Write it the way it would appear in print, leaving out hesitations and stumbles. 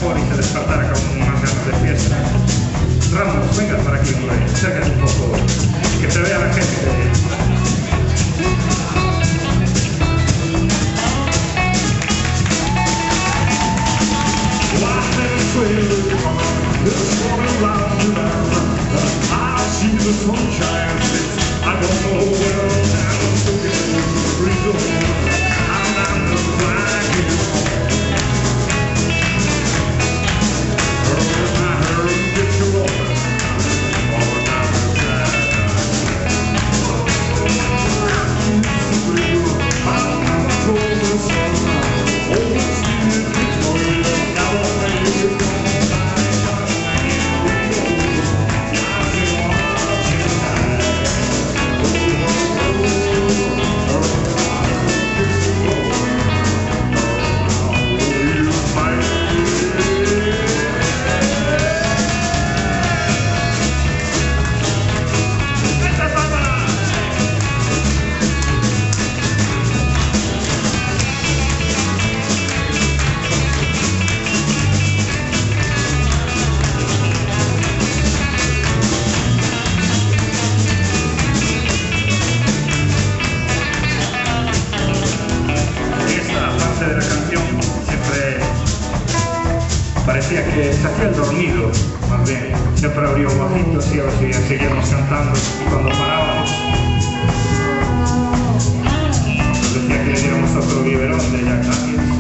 mejor y se despertara con unas ganas de fiesta. Ramos, venga para aquí, hombre, acércate un poco, que te vea la gente. The sunshine sits, I don't know where I'm looking for reason. I'm the black in the I heard get your woman all down the track. I'm cold the sun, old Steve Victoria, now I'm ready. Parecía que se hacía el dormido, más bien. Siempre abrió bajito, así a ver si seguíamos cantando. Y cuando parábamos, nos decía que le diéramos otro biberón de Jack Daniels.